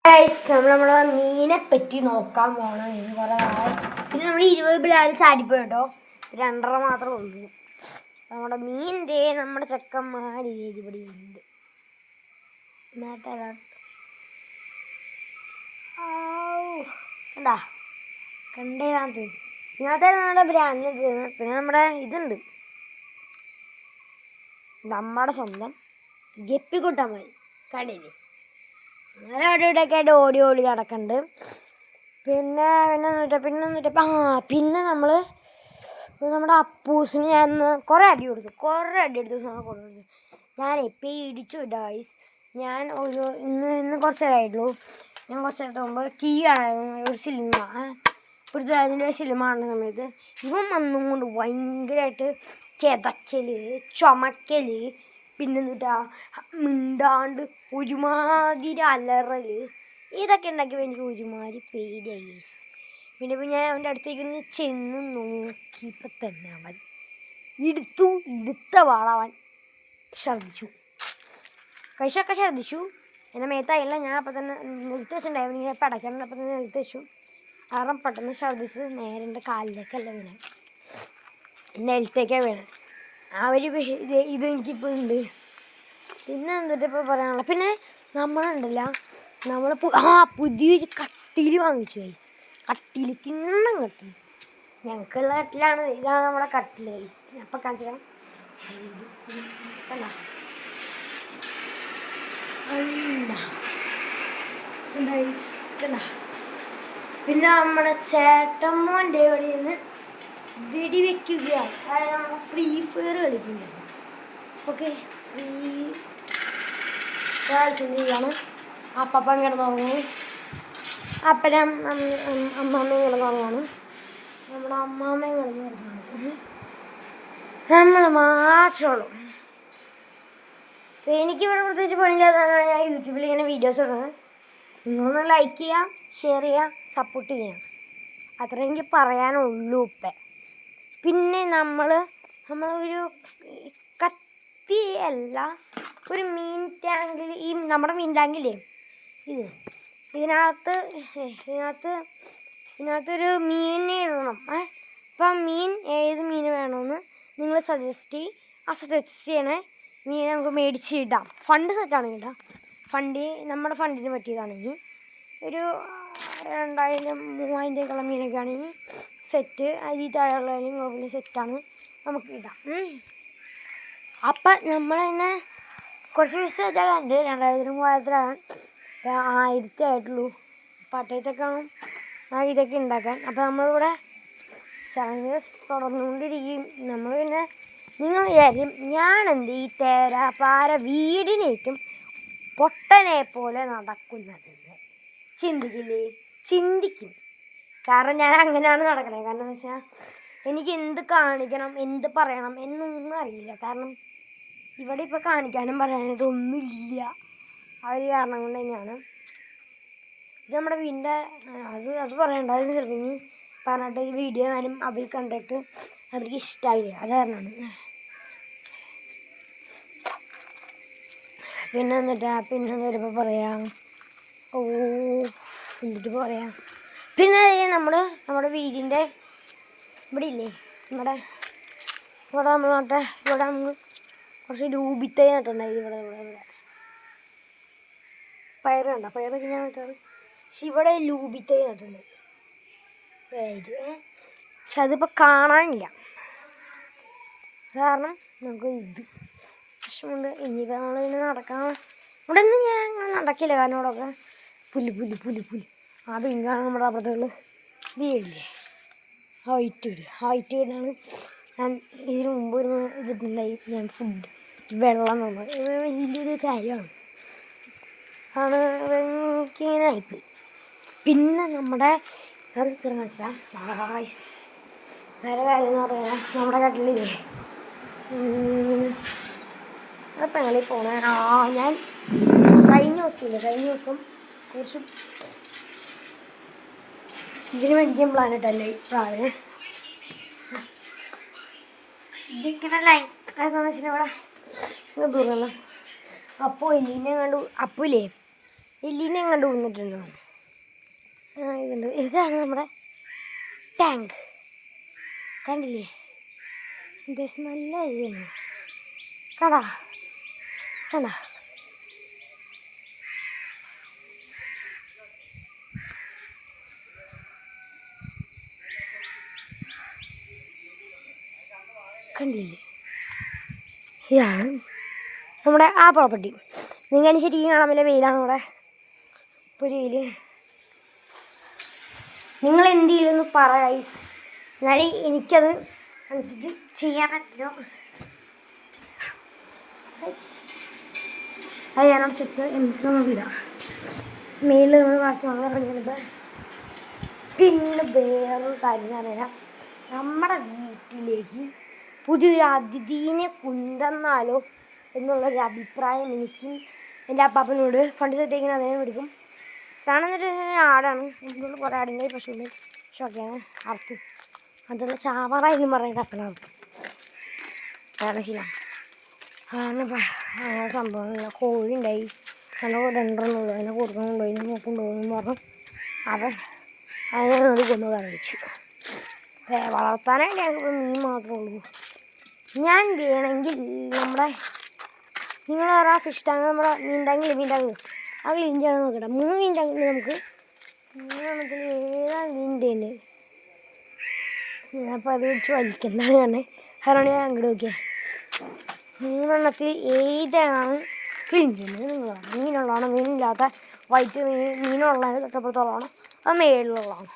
നമ്മളെ മീനെ പറ്റി നോക്കാൻ പോകണം എന്ന് കുറേ നാളെ. പിന്നെ നമ്മൾ 20 പിള്ളേർ ചാടിപ്പോയി കേട്ടോ. 2.5 മാത്രമേ ഉള്ളൂ. നമ്മുടെ മീനിൻ്റെ നമ്മുടെ ചെക്കന്മാർ ഇവിടെ ഉണ്ട്. കണ്ടാ കണ്ടേതാന്ന് ഇന്നത്തെ നമ്മുടെ ബ്രാൻഡ്. പിന്നെ നമ്മുടെ ഇതുണ്ട്, നമ്മുടെ സ്വന്തം ഗപ്പിക്കുട്ടന്മാർ കടയിൽ അങ്ങനെ അവിടെ ഇവിടെയൊക്കെ ആയിട്ട് ഓടി ഓടി നടക്കുന്നുണ്ട്. പിന്നെ നമ്മൾ നമ്മുടെ അപ്പൂസിന് ഞാൻ കുറേ അടി കൊടുത്തു കൊണ്ടുവന്നു. ഞാനിപ്പോൾ ഇടിച്ചു ഗൈസ്. ഞാൻ ഇന്ന് കുറച്ച് നേരമായിട്ടുള്ളൂ. ഞാൻ കുറച്ച് നേരത്തെ മുമ്പ് TV കാണായിരുന്നു, ഒരു സിനിമ. ഇപ്പോഴത്തെ അതിൻ്റെ സിനിമ കാണുന്ന സമയത്ത് ഇവൻ വന്നും കൊണ്ട് ഭയങ്കരമായിട്ട് കിതക്കൽ, ചുമക്കൽ, പിന്നെന്നിട്ടാ മിണ്ടാണ്ട് ഒരുമാതിരി അലറൽ, ഇതൊക്കെ ഉണ്ടാക്കിയപ്പോൾ എനിക്ക് ഒരുമാതിരി പേടിയായി. പിന്നെ ഞാൻ അവൻ്റെ അടുത്തേക്ക് ചെന്ന് നോക്കിയപ്പോൾ തന്നെ അവൻ എടുത്ത വാളവൻ ഛർദ്ദിച്ചു. കഴിച്ചൊക്കെ ഛർദ്ദിച്ചു. എന്നെ മേത്തായില്ല. ഞാൻ അപ്പം തന്നെ നിലത്ത് വെച്ചിട്ടുണ്ടായിരുന്നു. ഇങ്ങനെ പടയ്ക്കണം അപ്പം തന്നെ നിലത്ത് വെച്ചു. കാരണം പെട്ടെന്ന് ഛർദ്ദിച്ച് നേരെ എൻ്റെ കാലിലേക്കല്ല വീണേ, നിലത്തേക്കാണ് വീണേ. ആ ഒരു ഇതെനിക്കിപ്പോൾ ഉണ്ട്. പിന്നെ എന്നിട്ട് ഇപ്പോൾ പറയാനുള്ള, പിന്നെ നമ്മളുണ്ടല്ല, നമ്മൾ പുതിയൊരു കട്ടിൽ വാങ്ങിച്ചു ഗൈസ്. കട്ടിൽ കിണ്ണം കട്ടിൽ, ഞങ്ങൾക്കുള്ള കട്ടിലാണ്. ഇതാണ് നമ്മുടെ കട്ടിൽ ഗൈസ്. ഞാൻ അപ്പം കാണിച്ചിടാം. പിന്നെ നമ്മുടെ ചേട്ടമ്മോൻ്റെ ഇവിടെ നിന്ന് വെടിവെക്കുകയാണ്. അതായത് നമ്മൾ ഫ്രീ ഫയർ കളിക്കുകയാണ്. ഓക്കെ, ഫ്രീ കളിച്ചുകൊണ്ടിരിക്കുകയാണ്. അപ്പൻ കിടന്നുറങ്ങി, അപ്പനും അമ്മാമ്മയും കിടന്നുറങ്ങാണ്. നമ്മുടെ അമ്മാമ്മയും കിടന്നുറങ്ങാണ്. നമ്മൾ മാത്രമേ ഉള്ളൂ. അപ്പോൾ എനിക്കിവിടെ പ്രത്യേകിച്ച് പണിയില്ലാത്തതാണ് ഞാൻ യൂട്യൂബിൽ ഇങ്ങനെ വീഡിയോസ് ഇടുന്നത്. നിങ്ങളൊന്ന് ലൈക്ക് ചെയ്യുക, ഷെയർ ചെയ്യുക, സപ്പോർട്ട് ചെയ്യുക. അത്ര എനിക്ക് പറയാനുള്ളൂ ഇപ്പം. പിന്നെ നമ്മളൊരു കത്തിയല്ല, ഒരു മീൻ ടാങ്കിൽ, ഈ നമ്മുടെ മീൻ ടാങ്കില്ലേ ഇതിനകത്തൊരു മീനിനെ ഇടണം. അപ്പം ഏത് മീൻ വേണമെന്ന് നിങ്ങൾ സജസ്റ്റ് ചെയ്യണേ. മീൻ നമുക്ക് മേടിച്ച് ഇടാം. ഫണ്ട് സെറ്റാണെങ്കിൽ ഇടാം. നമ്മുടെ ഫണ്ടിന് പറ്റിയതാണെങ്കിൽ ഒരു 2000-3000 മീനൊക്കെ ആണെങ്കിൽ സെറ്റ്, അതിൽ താഴെയുള്ളതിനും കുഴപ്പമില്ല, സെറ്റാണ്, നമുക്ക് ഇടാം. അപ്പം നമ്മൾ തന്നെ കുറച്ച് പൈസ സെറ്റാകാനുണ്ട്. 2000-3000 1000 ആയിട്ടുള്ളൂ. പട്ടയത്തൊക്കെ ആണ് ഇതൊക്കെ ഉണ്ടാക്കാൻ. അപ്പോൾ നമ്മളിവിടെ ചാനൽസ് തുറന്നുകൊണ്ടിരിക്കും. നമ്മൾ പിന്നെ നിങ്ങൾ വിചാരിക്കും ഞാനെന്ത് ഈ തേരാപ്പാര വീടിനേറ്റും പൊട്ടനെ പോലെ നടക്കുന്നതെന്ന് ചിന്തിക്കും. കാരണം ഞാൻ അങ്ങനെയാണ് നടക്കണേ. കാരണം എന്ന് വെച്ചാൽ എനിക്ക് എന്ത് കാണിക്കണം, എന്ത് പറയണം എന്നൊന്നും അറിയില്ല. കാരണം ഇവിടെ ഇപ്പോൾ കാണിക്കാനും പറയാനായിട്ട് ഒന്നുമില്ല. ആ ഒരു കാരണം കൊണ്ട് തന്നെയാണ് ഇത് നമ്മുടെ വീടിൻ്റെ അത് പറയണ്ട. അതിന് ചിലപ്പോൾ ഇനി പറഞ്ഞിട്ട് ഈ വീഡിയോ ഞാനും അവർ കണ്ടിട്ട് അവർക്ക് ഇഷ്ടമായില്ല, അത് കാരണമാണ്. പിന്നെ വരുമ്പോൾ പറയാം. എന്നിട്ട് പറയാം. പിന്നെ നമ്മുടെ വീടിൻ്റെ ഇവിടെ ഇല്ലേ, ഇവിടെ നമ്മൾ കുറച്ച് രൂപിത്തൈ നട്ടുണ്ടായി. ഇവിടെ പയറുണ്ടോ? പയറൊക്കെ ഞാൻ നട്ടാണ്. പക്ഷെ ഇവിടെ ലൂബിത്തൈ നട്ടുണ്ട്. പക്ഷെ അതിപ്പോൾ കാണാനില്ല. കാരണം നമുക്ക് വിഷമമുണ്ട്. ഇനിയിപ്പോൾ നമ്മളിങ്ങനെ നടക്കാൻ ഇവിടെ ഒന്നും ഞാൻ അങ്ങനെ നടക്കില്ല. കാരണം ഇവിടെയൊക്കെ പുല്ല് ആ പിങ്കാണ് നമ്മുടെ അപ്പുറത്തുള്ള വീടില്ലേ, ഹൈറ്റ് വീടാണ്. ഞാൻ ഇതിന് മുമ്പ് ഒരു ഇതിട്ടുണ്ടായി. ഞാൻ ഫുഡ് വെള്ളം നമ്മൾ ഇത് വലിയൊരു കാര്യമാണ്. എനിക്കിങ്ങനെ ആയിപ്പോയി. പിന്നെ നമ്മുടെ വേറെ കാര്യം എന്ന് പറയാൻ നമ്മുടെ കട്ടിലില്ലേ, അപ്പം ഞങ്ങൾ പോണേ. ഞാൻ കഴിഞ്ഞ ദിവസം കുറച്ച് ഇതിന് മേടിക്കാൻ പ്ലാൻ ഇട്ടല്ലേ പ്രാവിന്. ഇതിങ്ങനെ എന്താണെന്ന് വെച്ചിട്ടുണ്ടെങ്കിൽ ഇവിടെ ദൂരമല്ല. അപ്പോൾ ഇതിനെ കണ്ടു. അപ്പൂലേ എല്ലിനെ കണ്ടു വന്നിട്ടുണ്ടോ? ഇതുണ്ട്. ഇതാണ് നമ്മുടെ ടാങ്ക്. കണ്ടില്ലേ? അത്യാവശ്യം നല്ല ഇതാണ്. കണ്ടാ കണ്ടാ കണ്ടില്ലേ? ഇതാണ് നമ്മുടെ ആ പ്രോപ്പർട്ടി. നിങ്ങൾ ശരിക്കും കാണാൻ വലിയ വെയിലാണ് ഇവിടെ. ഇപ്പോൾ ഒരു വെയിൽ. നിങ്ങൾ എന്ത് ചെയ്യുമെന്ന് പറ ഗൈസ്. എന്നാലേ എനിക്കത് അനുസരിച്ച് ചെയ്യാൻ പറ്റില്ല. അത് ഞാനോട് ചെത്ത് എനിക്കൊന്നുമില്ല. മേളിൽ നമ്മൾ ബാക്കി നമ്മൾ ഇറങ്ങിയത്. പിന്നെ വേറൊരു കാര്യം എന്ന് പറഞ്ഞാൽ നമ്മുടെ വീട്ടിലേക്ക് പുതിയൊരു അതിഥീനെ കൊണ്ടുവന്നാലോ എന്നുള്ളൊരു അഭിപ്രായം എനിക്കും എൻ്റെ അപ്പാപ്പനോട് ഫണ്ട് സെറ്റേക്കുന്ന അദ്ദേഹം എടുക്കും. സാധനം എന്ന് വെച്ചാൽ ആടാണ്. ഇതിനുള്ള കുറേ ആടിൻ്റെ പശുവിൻ്റെ ഷോക്കെയാണ് അറക്കും. അതുള്ള ചാവറായെന്നും പറഞ്ഞിട്ട് അപ്പനാണ് അതാണ് ശീലം. അങ്ങനെ സംഭവം കോഴി ഉണ്ടായി. നല്ല രണ്ടെണ്ണമുള്ളൂ. അതിനെ കൊടുക്കുന്നുണ്ടോയി നോക്കുന്നുണ്ടോയെന്ന് പറഞ്ഞു. അവൻ അതിനോട് കൊണ്ടുപോകാൻ വെച്ചു. വളർത്താനായിട്ട് ഞങ്ങൾക്ക് മീൻ മാത്രമേ ഉള്ളൂ. ഞാൻ വേണമെങ്കിൽ നമ്മുടെ നിങ്ങൾ പറയാ ഫിഷ് ടാങ്ക് നമ്മുടെ മീൻ ടാങ്കിൽ അത് ക്ലീൻ ചെയ്യണം നോക്കട്ടെ. 3 മീൻ ടാങ്കിൽ നമുക്ക് 3 ഏതാണ് മീൻ്റെ തന്നെ. അപ്പോൾ അത് വെച്ച് വലിക്കുന്നതാണ് കാരണം ഞാൻ അങ്ങോട്ട് നോക്കിയാൽ 3 ഏതാണ് ക്ലീൻ ചെയ്യുന്നത് നിങ്ങളാണ്. മീനുള്ളതാണ്, മീനില്ലാത്ത വൈറ്റ് മീനുള്ളതാണ്, തൊട്ടപ്പുറത്തുള്ളതാണ്, അത് മേളിലുള്ളതാണ്.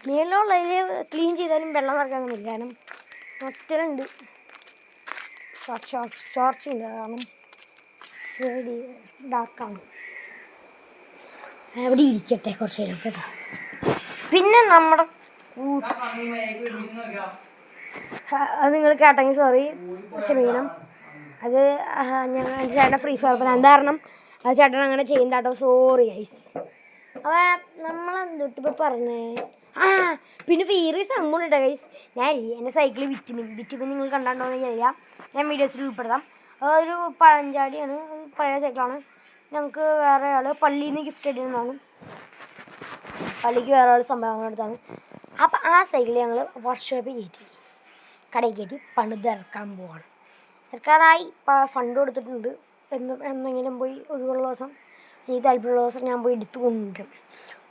മേളിലുള്ളതിൽ ക്ലീൻ ചെയ്താലും വെള്ളം നിറക്കാനൊന്നുമില്ല. കാരണം ഒറ്റലുണ്ട്, ചോർച്ചയുണ്ട്. കാരണം ചെടി ഡാർക്കാണ്. അവിടെ ഇരിക്കട്ടെ കുറച്ച് നേരം കേട്ടോ. പിന്നെ നമ്മുടെ അത് നിങ്ങൾ കേട്ടെങ്കിൽ സോറി, ക്ഷമിക്കണം. അത് ഞങ്ങൾ ചേട്ടൻ ഫ്രീ ഫയർ പ്ലാൻ കാരണം ആ ചേട്ടൻ അങ്ങനെ ചെയ്യുന്ന കേട്ടോ. Sorry guys. അപ്പോൾ നമ്മളെന്തൊട്ടിപ്പോൾ പറഞ്ഞേ. പിന്നെ വേറെ സംഭവം ഉണ്ടോ ഗൈസ്. ഞാനില്ലേ എൻ്റെ സൈക്കിൾ വിറ്റിമിൻ നിങ്ങൾ കണ്ടാണ്ടോന്ന് എനിക്കറിയില്ല. ഞാൻ വീഡിയോസിൽ ഉൾപ്പെടുത്താം. അതൊരു പഴഞ്ചാടിയാണ്, പഴയ സൈക്കിളാണ്. ഞങ്ങൾക്ക് വേറെ ആൾ പള്ളിയിൽ നിന്ന് ഗിഫ്റ്റ് അടിക്കുന്നതാണ്. പള്ളിക്ക് വേറെ ആൾ സംഭവങ്ങൾ എടുത്താണ്. അപ്പം ആ സൈക്കിൾ ഞങ്ങൾ വർക്ക്ഷോപ്പിൽ കടയിൽ കയറ്റി പണിതിറക്കാൻ പോവാണ്. ഇറക്കാറായി ഫണ്ട് കൊടുത്തിട്ടുണ്ട്. എന്തെങ്കിലും പോയി ഒഴിവുള്ള ദിവസം, എനിക്ക് താല്പര്യമുള്ള ദിവസം ഞാൻ പോയി എടുത്ത്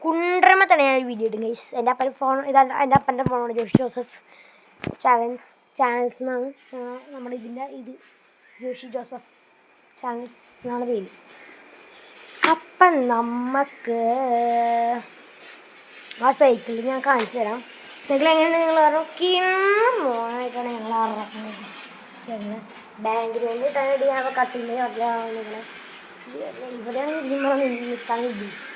കൊണ്ടുവരുമ്പോൾ തന്നെ ഞാൻ വീഡിയോ ഇടും ഗൈസ്. എൻ്റെ അപ്പൻ്റെ ഫോൺ എൻ്റെ അപ്പൻ്റെ ഫോണാണ്. ജോഷി ജോസഫ് ചാനൽസ് എന്നാണ് നമ്മുടെ ഇത് ജോഷി ജോസഫ് ചാനൽസ് എന്നാണ് പേര്. അപ്പം നമുക്ക് ആ സൈക്കിൾ ഞാൻ കാണിച്ചു തരാം. സൈക്കിൾ എങ്ങനെയാണ് നിങ്ങൾ മോനായിട്ടാണ് ഞങ്ങൾ ഇറങ്ങുന്നത്. ശരി, ബാങ്ക് ലോൺ ഇട്ടാൻ ഞാൻ കട്ടില്ലേ അല്ല നിങ്ങളെ ഇവിടെയാണ് നിൽക്കാൻ ഉദ്ദേശിച്ചത്.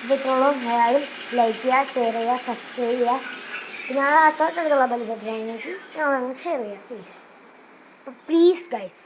ഇതൊക്കെയുള്ളൂ. എല്ലാവരും ലൈക്ക് ചെയ്യുക, ഷെയർ ചെയ്യുക, സബ്സ്ക്രൈബ് ചെയ്യുക. പിന്നെ ആ തൊട്ടടുത്തുള്ള ബെൽ ബട്ടൺ ഞാൻ ഷെയർ ചെയ്യുക പ്ലീസ് ഗൈസ്.